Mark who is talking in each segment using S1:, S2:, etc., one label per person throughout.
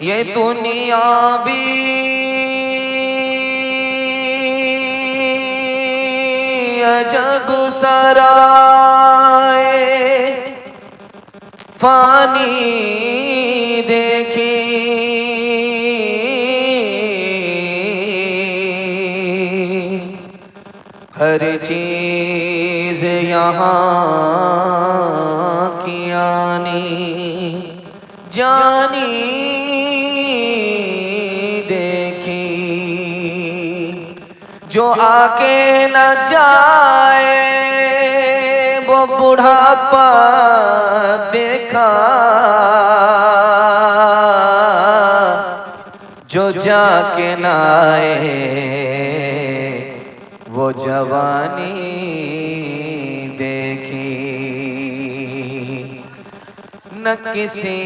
S1: ये दुनिया भी अजब सराए फानी देखी, हर चीज यहाँ की आनी जानी देखी, जो आके न जाए वो बुढ़ापा देखा, जो जाके न आए वो जवानी देखी। न किसी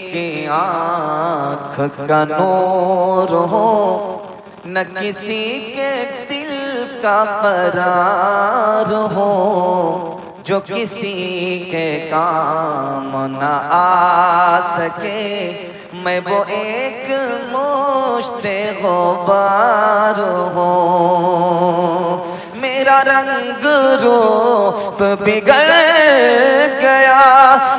S1: की आँख का नूर हो, न किसी के दिल का करार हो, जो किसी के काम न आ सके मैं वो एक मुश्ते गुबार हो। मेरा रंग रूप बिगड़ गया,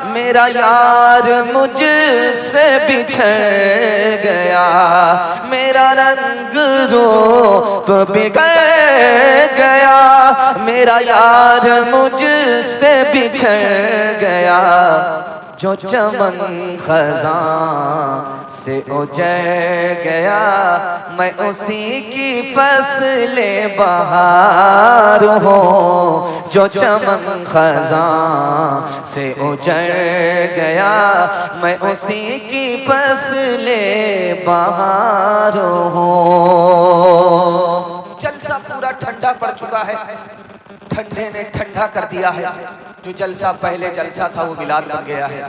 S1: मेरा यार मुझसे बिछड़ गया, मेरा रंग रूप बिगड़ गया, मेरा यार मुझसे बिछड़ गया, जो चमन खज़ां से उजड़ गया मैं उसी की फसले बहार हूँ, जो चमन खज़ां से उजड़ गया मैं उसी की फसले बहार हूँ।
S2: जलसा पूरा ठंडा पड़ चुका है, ठंडे ने ठंडा कर दिया है। जो जलसा पहले जलसा था वो मिलाद बन गया है।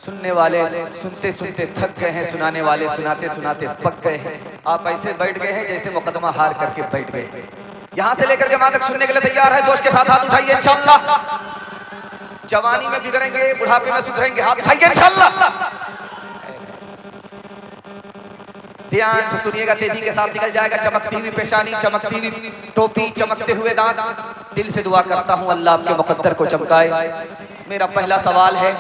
S2: सुनने वाले सुनते सुनते थक गए हैं, सुनाने वाले सुनाते सुनाते पक गए हैं। आप ऐसे बैठ गए हैं जैसे मुकदमा हार करके बैठ गए। यहाँ से लेकर के वहां तक सुनने के लिए तैयार है? जोश के साथ हाथ उठाइए इंशाअल्लाह। जवानी में बिगड़ेंगे, बुढ़ापे में सुधरेंगे, हाथ उठाइए इंशाअल्लाह। ध्यान से सुनिएगा, तेजी के साथ निकल जाएगा। चमकती हुई पेशानी, चमकती हुई टोपी, चमकते हुए दांत। दिल से दुआ करता हूं अल्लाह आपके मुकद्दर को चमकाए। मेरा पहला सवाल है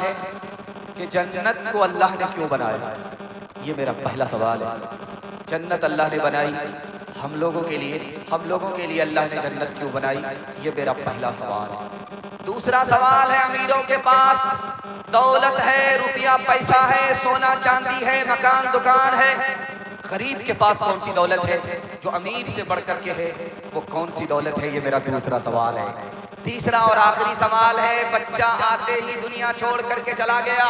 S2: कि जन्नत को अल्लाह ने क्यों बनाया? ये मेरा पहला सवाल है। जन्नत अल्लाह ने बनाई हम लोगों के लिए, हम लोगों के लिए अल्लाह ने जन्नत क्यों बनाई? ये मेरा पहला सवाल है। दूसरा सवाल है, अमीरों के पास दौलत है, रुपया पैसा है, सोना चांदी है, मकान दुकान है। गरीब के पास कौन सी दौलत है जो अमीर से बढ़कर के है? वो कौन सी दौलत है? ये मेरा दूसरा सवाल है। तीसरा और आखिरी सवाल है, बच्चा आते ही दुनिया छोड़ करके चला गया,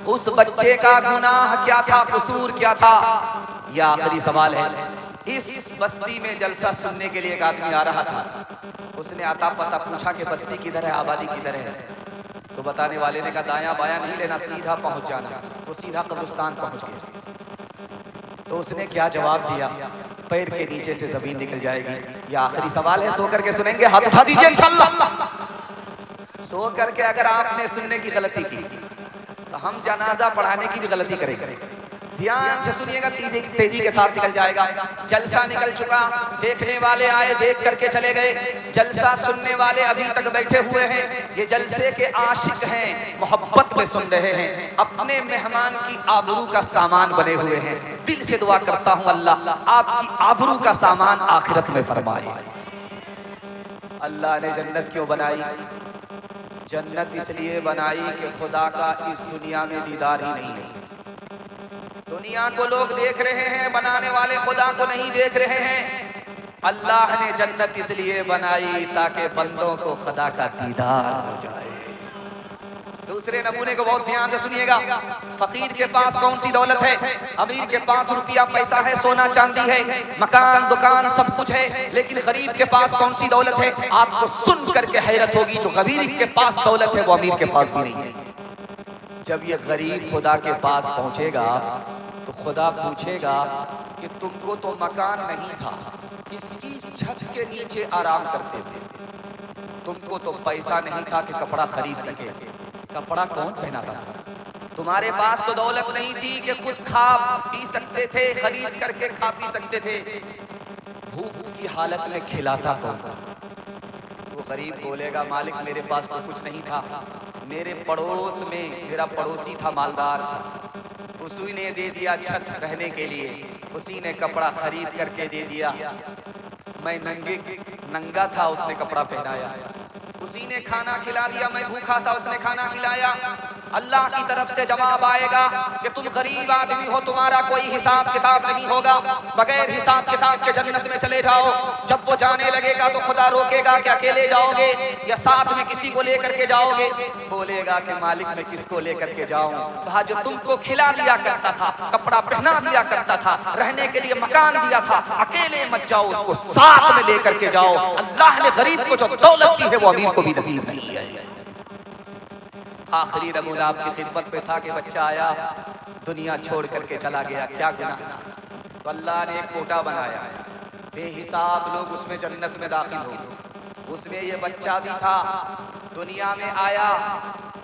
S2: उस बच्चे का गुनाह क्या था, कसूर क्या था? यह आखिरी सवाल है। इस बस्ती में जलसा सुनने के लिए एक आदमी आ रहा था। उसने आता पता पूछा कि बस्ती किधर है, आबादी किधर है? तो बताने वाले ने कहा दायां बायां नहीं लेना, सीधा पहुंच जाना। वो सीधा कब्रिस्तान पहुंच गया। तो उसने क्या जवाब दिया? पैर के नीचे से जमीन निकल जाएगी। ये आखिरी सवाल है, सो करके सुनेंगे, हाथ उठा दीजिए इंशाअल्लाह। सो करके अगर आपने सुनने की गलती की तो हम जनाजा पढ़ाने की भी गलती करेंगे। ध्यान से सुनिएगा, तेजी के साथ निकल जाएगा। जलसा निकल चुका, देखने वाले आए, देख करके चले गए। जलसा सुनने वाले अभी तक बैठे हुए हैं। ये जलसे के आशिक हैं, मोहब्बत में सुन रहे हैं, अपने मेहमान की आबरू का सामान बने हुए हैं। दिल से दुआ करता हूं अल्लाह आपकी आबरू का सामान आखिरत में फरमाए। अल्लाह ने जन्नत क्यों बनाई? जन्नत इसलिए बनाई कि खुदा का इस दुनिया में दीदार ही नहीं है। दुनिया को लोग देख रहे हैं, बनाने वाले खुदा को नहीं देख रहे हैं। अल्लाह ने जन्नत इसलिए बनाई ताकि बंदों को खुदा का दीदार हो जाए। दूसरे नमूने को बहुत ध्यान से सुनिएगा। फकीर के पास कौन सी दौलत है? अमीर के पास रुपया पैसा है, सोना चांदी है, मकान दुकान सब कुछ है। लेकिन गरीब के पास कौन सी दौलत है? आपको सुन करके हैरत होगी, जो गरीब के पास दौलत है वो अमीर के पास भी नहीं है। जब ये गरीब खुदा के पास पहुंचेगा तो खुदा पूछेगा कि तुमको तो मकान नहीं था, किसकी छत के नीचे आराम करते थे? तुमको तो पैसा नहीं था कि कपड़ा खरीद सके, कपड़ा कौन पहनाता था? तुम्हारे पास तो दौलत नहीं थी कि खुद खा पी सकते थे, खरीद करके खा पी सकते थे, भूख की हालत में खिलाता कौन? वो गरीब बोलेगा मालिक मेरे पास तो कुछ नहीं था, मेरे पड़ोस में मेरा पड़ोसी था, मालदार था, उसी ने दे दिया छत रहने के लिए, उसी ने कपड़ा खरीद करके दे दिया, मैं नंगा था उसने कपड़ा पहनाया, उसी ने खाना खिला दिया, मैं भूखा था उसने खाना खिलाया। अल्लाह की तरफ से जवाब आएगा कि तुम गरीब आदमी हो, तुम्हारा कोई हिसाब किताब नहीं होगा, बगैर हिसाब किताब के जन्नत में चले जाओ। जब वो जाने लगेगा तो खुदा रोकेगा कि अकेले जाओगे या साथ में किसी को लेकर के जाओगे? बोलेगा कि मालिक मैं किसको लेकर के जाऊं? कहा जो तुमको खिला दिया करता था, कपड़ा पहना दिया करता था, रहने के लिए मकान दिया था, अकेले मत जाओ, उसको साथ में लेकर के जाओ। अल्लाह ने गरीब को जो दौलत दी है वो अमीर को भी नसीब नहीं है। आखिरी नमूना आपकी खिदमत पे था कि बच्चा आया, दुनिया छोड़ करके चला गया, क्या गुनाह? तो अल्लाह ने एक कोटा बनाया, बेहिसाब लोग उसमें जन्नत में दाखिल हो। उसमें ये बच्चा भी था, दुनिया में आया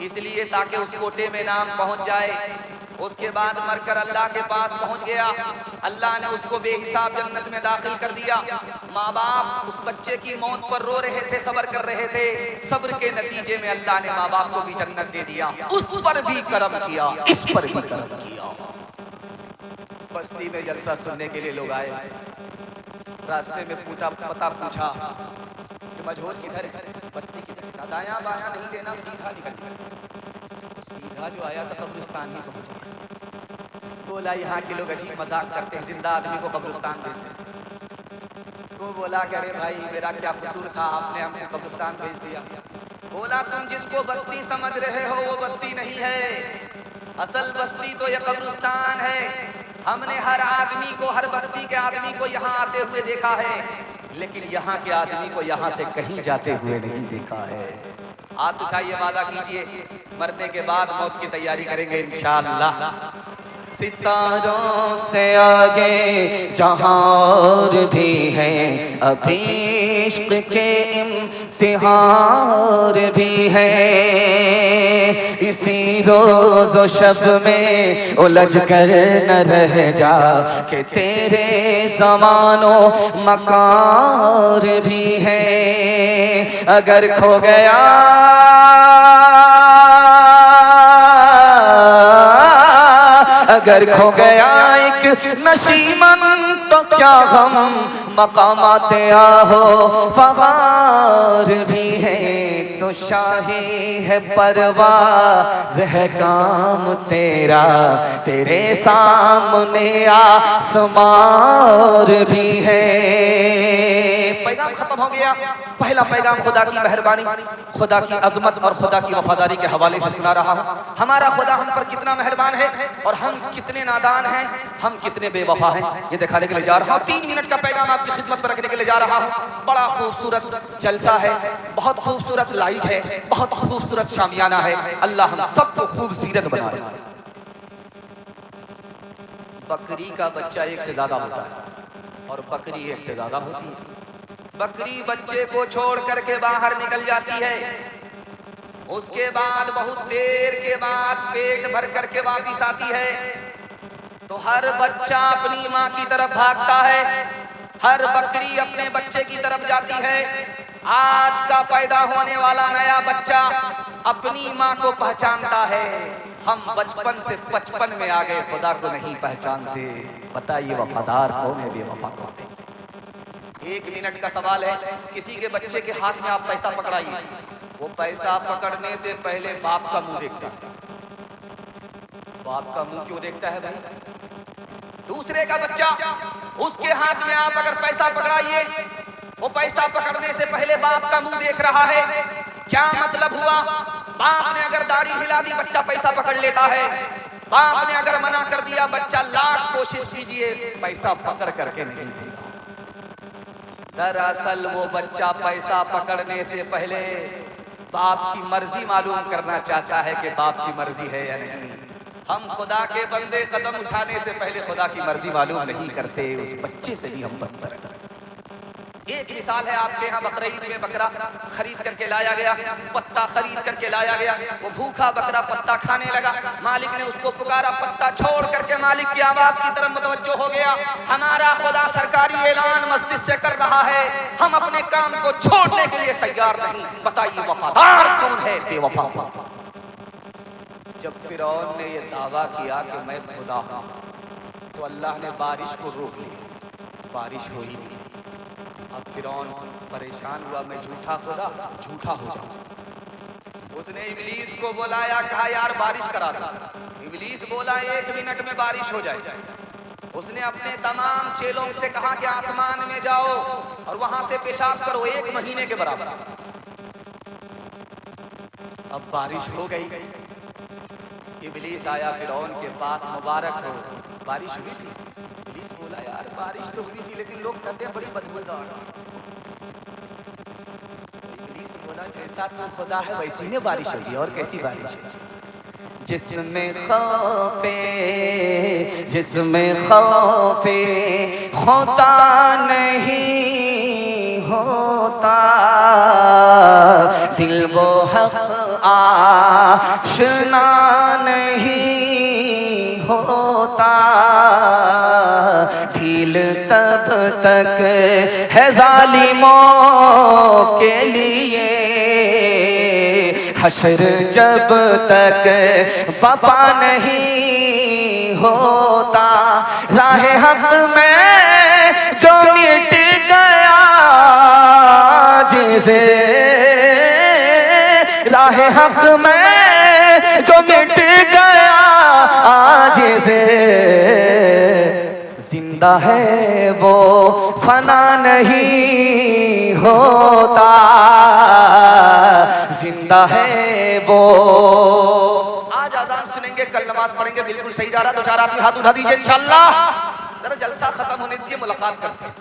S2: इसलिए ताकि उस कोटे में नाम पहुंच जाए। उसके बाद मरकर अल्लाह के पास पहुंच गया, अल्लाह ने उसको बेहिसाब जन्नत में दाखिल कर दिया। माँ बाप उस बच्चे की मौत पर रो रहे थे, सब्र कर रहे थे, सब्र के नतीजे में अल्लाह ने माँ बाप को भी जन्नत दे दिया। उस पर भी करम किया, इस पर भी करम किया। बस्ती में जलसा सुनने के लिए लोग आए, रास्ते में पता पूछा कि मजहूर किधर है, बस्ती किधर? दायां बायां नहीं देना, सीधा निकल। सीधा जो आया तो कब्रिस्तान में पहुंच गया। बोला यहाँ के लोग अजीब मजाक करते हैं, जिंदा आदमी को कब्रिस्तान भेजते हैं। तो बोला कि अरे भाई मेरा क्या कसूर था, आपने हमको कब्रिस्तान भेज दिया। बोला तुम जिसको बस्ती समझ रहे हो वो बस्ती नहीं है, असल बस्ती तो ये कब्रिस्तान है। हमने हर आदमी को, हर बस्ती के आदमी को यहाँ आते हुए देखा है, लेकिन यहाँ के आदमी को यहाँ से कहीं जाते हुए नहीं देखा है। हाथ उठाइए, वादा कीजिए, मरने के बाद मौत की तैयारी करेंगे इंशाअल्लाह।
S1: सितारों से आगे जहां भी है, अभी इश्क के इम्तिहान भी है। इसी रोज़ व शब में उलझ कर न रह जा कि तेरे ज़मानो मकान भी है। अगर खो गया अगर खो गया एक नशीमन तो क्या गम, मकामाते आहो फवार भी है। तो शाही है परवाज़ है काम तेरा, तेरे सामने आसमार भी है।
S2: पैगाम खत्म हो गया। पहला पैगाम खुदा की मेहरबानी, खुदा की अजमत और खुदा की वफादारी के हवाले से सुना रहा हूँ। हमारा खुदा हम पर कितना मेहरबान है और हम कितने नादान हैं, हम कितने बेवफा हैं, ये दिखाने के लिए जा रहा हूँ। 3 मिनट का पैगाम आपकी खिदमत पर रखने के लिए जा रहा हूँ। बड़ा खूबसूरत जलसा है, बहुत खूबसूरत लाइट है, बहुत खूबसूरत शामियाना है। अल्लाह हम सबको खूबसूरत बनाए। बकरी का बच्चा एक से ज्यादा होता है और बकरी एक से ज्यादा होती है। बकरी बच्चे को छोड़ करके बाहर निकल जाती है, उसके बाद बहुत देर के बाद पेट भर करके वापिस आती है। तो हर बच्चा अपनी माँ की तरफ भागता है, हर बकरी अपने बच्चे की तरफ जाती है। आज का पैदा होने वाला नया बच्चा अपनी माँ को पहचानता है। हम बचपन से 55 में आ गए, खुदा को नहीं पहचानते। बताइए वफादार कौन है, बेवफा कौन है? 1 मिनट का सवाल है, किसी के बच्चे के हाथ में आप पैसा पकड़ाइए, वो पैसा पकड़ने से पहले बाप का मुंह देखता है। बाप का मुंह क्यों देखता है भाई? दूसरे का बच्चा, उसके हाथ में आप अगर पैसा पकड़ाइए, वो पैसा पकड़ने से पहले बाप का मुंह देख रहा है। क्या मतलब हुआ? बाप ने अगर दाढ़ी हिला दी, बच्चा पैसा पकड़ लेता है। बाप ने अगर मना कर दिया, बच्चा लाख कोशिश कीजिए पैसा पकड़ करके नहीं देगा। दरअसल वो बच्चा पैसा पकड़ने से पहले बाप की मर्जी मालूम करना चाहता है कि बाप की मर्जी है या नहीं। हम खुदा के बंदे कदम उठाने से पहले खुदा की मर्जी मालूम नहीं करते, उस बच्चे से भी हम बदतर हैं। एक मिसाल है, आपके यहाँ बकरीद में बकरा खरीद करके लाया गया, पत्ता खरीद करके लाया गया, वो भूखा बकरा पत्ता खाने लगा, मालिक ने उसको पुकारा, पत्ता छोड़ करके मालिक की आवाज की तरफ मुतवज्जो हो गया। हमारा खुदा सरकारी ऐलान मस्जिद से कर रहा है, हम अपने काम को छोड़ने के लिए तैयार नहीं। बताइए वफादार कौन है, बेवफा। जब फिरौन ने ये दावा किया कि मैं खुदा हूं, तो अल्लाह ने बारिश को रोक लिया, बारिश हो ही नहीं। अब फिरौन परेशान हुआ, मैं झूठा खुदा, झूठा हो जाऊं। उसने इब्लीस को बुलाया, कहा यार बारिश करा दो। इब्लीस बोला 1 मिनट में बारिश हो जाए। उसने अपने तमाम चेलों से कहा कि आसमान में जाओ और वहां से पेशाब करो 1 महीने के बराबर। अब बारिश हो गई। इब्लीस आया फिरौन के पास, मुबारक हो, बारिश हुई थी। इब्लीस बोला यार बारिश तो हुई थी, लेकिन लोग कहते हैं बड़ी बदबूदार। इब्लीस बोला जैसा तू खुदा है वैसी ही बारिश होगी, और कैसी बारिश है? जिसमें खौफे खुदा नहीं होता, दिल वो हक आशना नहीं होता, ढील तब तक है जालिमों के लिए, हश्र जब तक बपा नहीं होता। राह हक में जो मिट गया जिसे, राह हक में जो मिट गया आज से, जिंदा है वो फना नहीं होता, जिंदा है वो। आज अजान सुनेंगे, कल नमाज पढ़ेंगे, बिल्कुल सही जा रहा तो 4 आदमी हाथ उठा दीजिए इंशाल्लाह। जरा जलसा खत्म होने दीजिए, मुलाकात करते हैं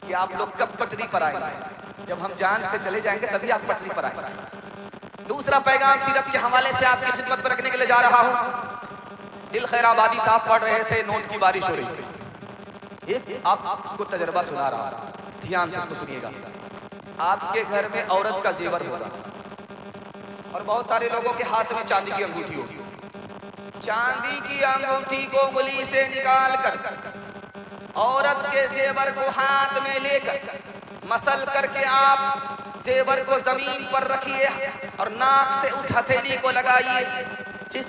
S2: कि आप लोग कब पटरी पर आएंगे। जब हम जान से चले जाएंगे तभी आप पटरी पर आएंगे। दूसरा पैगाम सीरत के हवाले से आपकी खिदमत पर रखने के लिए जा रहा हूं। दिल खैराबादी साहब पढ़ रहे थे, नोट की बारिश हो रही थी। आपको तजर्बा सुना रहा, ध्यान से इसको सुनिएगा। आपके घर में औरत का जेवर होगा और बहुत सारे लोगों के हाथ में चांदी की अंगूठी होगी। चांदी की अंगूठी को उंगली से निकाल कर औरत के जेवर को हाथ में लेकर मसल करके आप जेवर को जमीन पर रखिए और नाक से उस हथेली को लगाइए जिस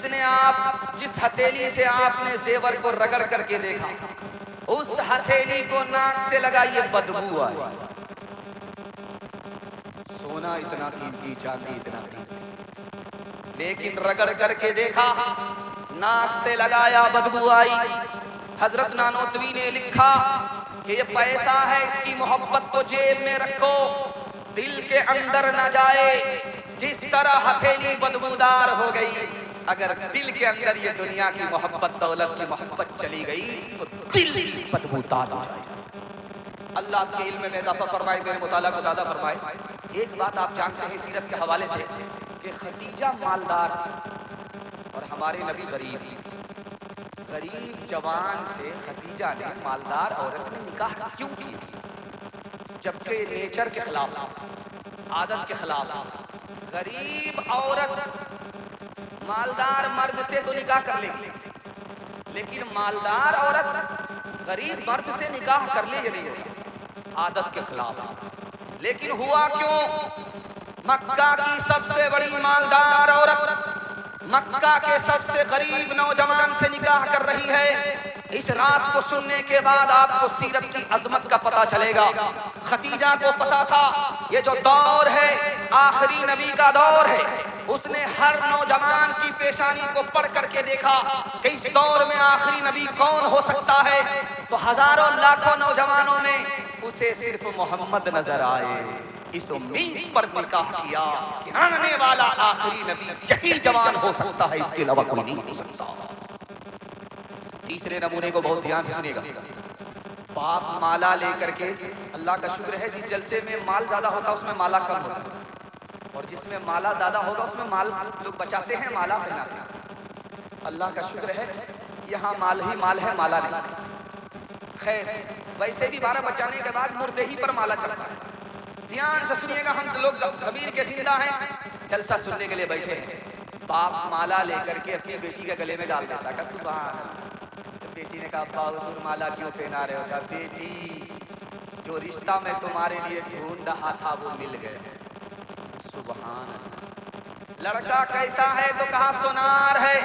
S2: हथेली से आपने जेवर को रगड़ करके देखा, उस हथेली को नाक से लगाइए, बदबू आए। सोना इतना कीमती, चांदी इतना कीमती, लेकिन रगड़ करके देखा, नाक से लगाया, बदबू आई। हजरत नानोतवी ने लिखा कि ये पैसा है, इसकी मोहब्बत को जेब में रखो, दिल के अंदर न जाए। जिस तरह हथेली बदबूदार हो गई, अगर दिल के अंदर ये दुनिया की मोहब्बत, दौलत की मोहब्बत चली गई तो दिल बदबूदार हो जाएगा। अल्लाह के इल्म में इजाफा फरमाए, मेरे मुताला को ज़्यादा फरमाए। एक बात आप जानते हैं सीरत के हवाले से कि खदीजा मालदार और हमारे नबी गरीब। गरीब जवान से खदीजा ने, मालदार औरत ने निकाह क्यों किया? जबकि नेचर के खिलाफ, आदत के खिलाफ। गरीब औरत मालदार मर्द से तो निकाह कर लेगी, लेकिन मालदार औरत गरीब मर्द से निकाह कर ले या नहीं होगा, आदत के खिलाफ। लेकिन हुआ क्यों? मक्का की सबसे बड़ी मालदार औरत मक्का के सबसे गरीब नौजवान से निकाह कर रही है। इस राज को सुनने के बाद आपको सीरत की अजमत का पता चलेगा। खदीजा को पता था ये जो दौर है आखिरी नबी का दौर है। उसने हर नौजवान की पेशानी को पढ़ करके देखा कि इस दौर में आखिरी नबी कौन हो सकता है। तो हजारों लाखों नौजवानों में उसे सिर्फ मोहम्मद नजर आए। इस उम्मीद पर निकाह किया कि आने वाला आखिरी नबी यही जवान हो सकता है, इसके अलावा कोई नहीं हो सकता। तीसरे नमूने को बहुत ध्यान से सुनिएगा। पाक माला लेकर के, अल्लाह का शुक्र है जिस जलसे में माल ज्यादा होता है उसमें माला कम होता है, और जिसमें माला ज्यादा होगा उसमें माल लोग बचाते हैं, माला पहनाते हैं। अल्लाह का शुक्र है यहाँ माल ही माल है, माला नहीं। खैर, वैसे भी 12 बचाने के बाद मुर्दे ही पर माला चलता है। ध्यान से सुनिएगा, हम लोग ज़मीर के जिंदा हैं, जलसा सुनने के लिए बैठे हैं। बाप माला लेकर के अपनी बेटी के गले में डाल देता है। सुभान। तो बेटी ने कहा, अब्बा हुजूर माला क्यों पहना रहे हो? कहा, बेटी जो रिश्ता मैं तुम्हारे लिए ढूंढ रहा था वो मिल गया। सुभान। लड़का कैसा है? तो कहा सोनार है,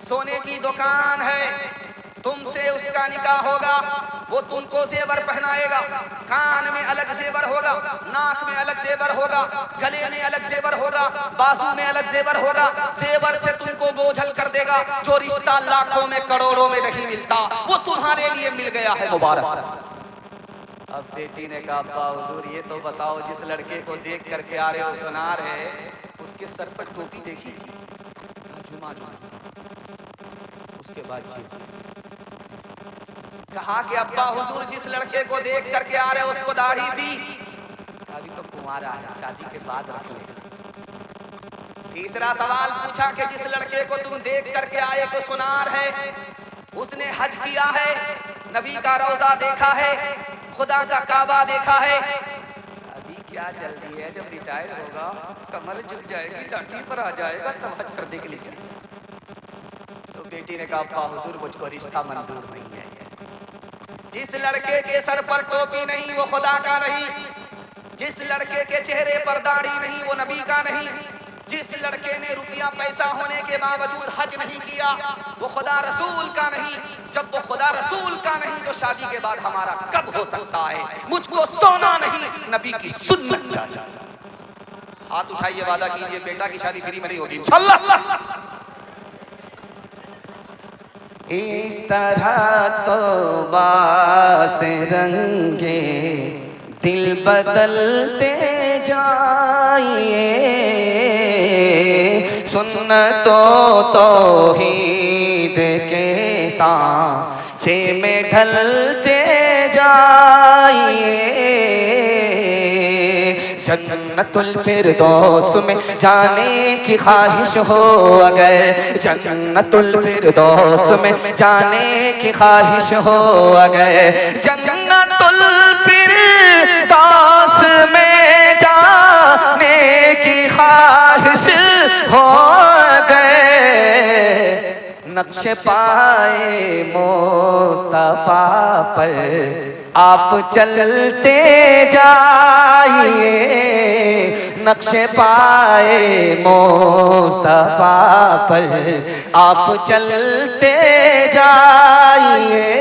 S2: सोने की दुकान है, तुमसे उसका निकाह होगा, वो तुमको जेवर पहनाएगा, कान में अलग जेवर होगा, नाक में अलग जेवर होगा, गले में अलग जेवर होगा, बाजू में अलग जेवर होगा, जेवर से तुमको बोझल कर देगा। जो रिश्ता लाखों में करोड़ों में नहीं मिलता वो तुम्हारे लिए मिल गया है, मुबारक। अब बेटी ने कहा, अब्बा हुजूर ये तो बताओ, जिस लड़के को देख करके आ रहे हो सोनार है, उसके सर पर टोपी देखी? जुमा जुमा। उसके बाद कहा कि अब्बा हुजूर जिस लड़के को देख करके आ रहे हो उसको दाढ़ी थी? अभी तो कुंवारा है, शादी के बाद रख लेगा। तीसरा सवाल पूछा कि जिस लड़के को तुम देख करके आए तो सुनार है, उसने हज किया है, नबी का रोजा देखा है, खुदा का काबा देखा है, अभी क्या जल्दी है? जब रिटायर होगा कमर झुक जाएगी, टाटी पर आ जाएगा, तब हज करने के लिए चाहिए। तो बेटी ने कहा, अब्बा हुजूर मुझको रिश्ता मंजूर नहीं है। जिस लड़के के सर पर टोपी नहीं वो खुदा का नहीं, जिस लड़के के चेहरे पर दाढ़ी नहीं वो नबी का नहीं, जिस लड़के ने रुपया पैसा होने के बावजूद हज नहीं किया वो खुदा रसूल का नहीं। जब वो खुदा रसूल का नहीं तो शादी के बाद हमारा कब हो सकता है? मुझको सोना नहीं, नबी की सुन्नत चाहिए। हाथ उठाइए, वादा कीजिए बेटा की शादी फ्री में नहीं होगी इंशाअल्लाह।
S1: इस तरह तौबा से रंगे दिल बदलते जाइए, सुन्नतों तौहीद के सांचे में ढलते जाइए। जन्नतुल फिरदौस में जाने की ख्वाहिश हो अगर, जन्नतुल फिरदौस में जाने की ख्वाहिश हो अगर, जन्नतुल फिरदौस में जाने की ख्वाहिश हो अगर, नक्शे पाए मुस्तफा पर आप चलते जाइए, नक्शे पाए मुस्तफा पर आप चलते जाइए।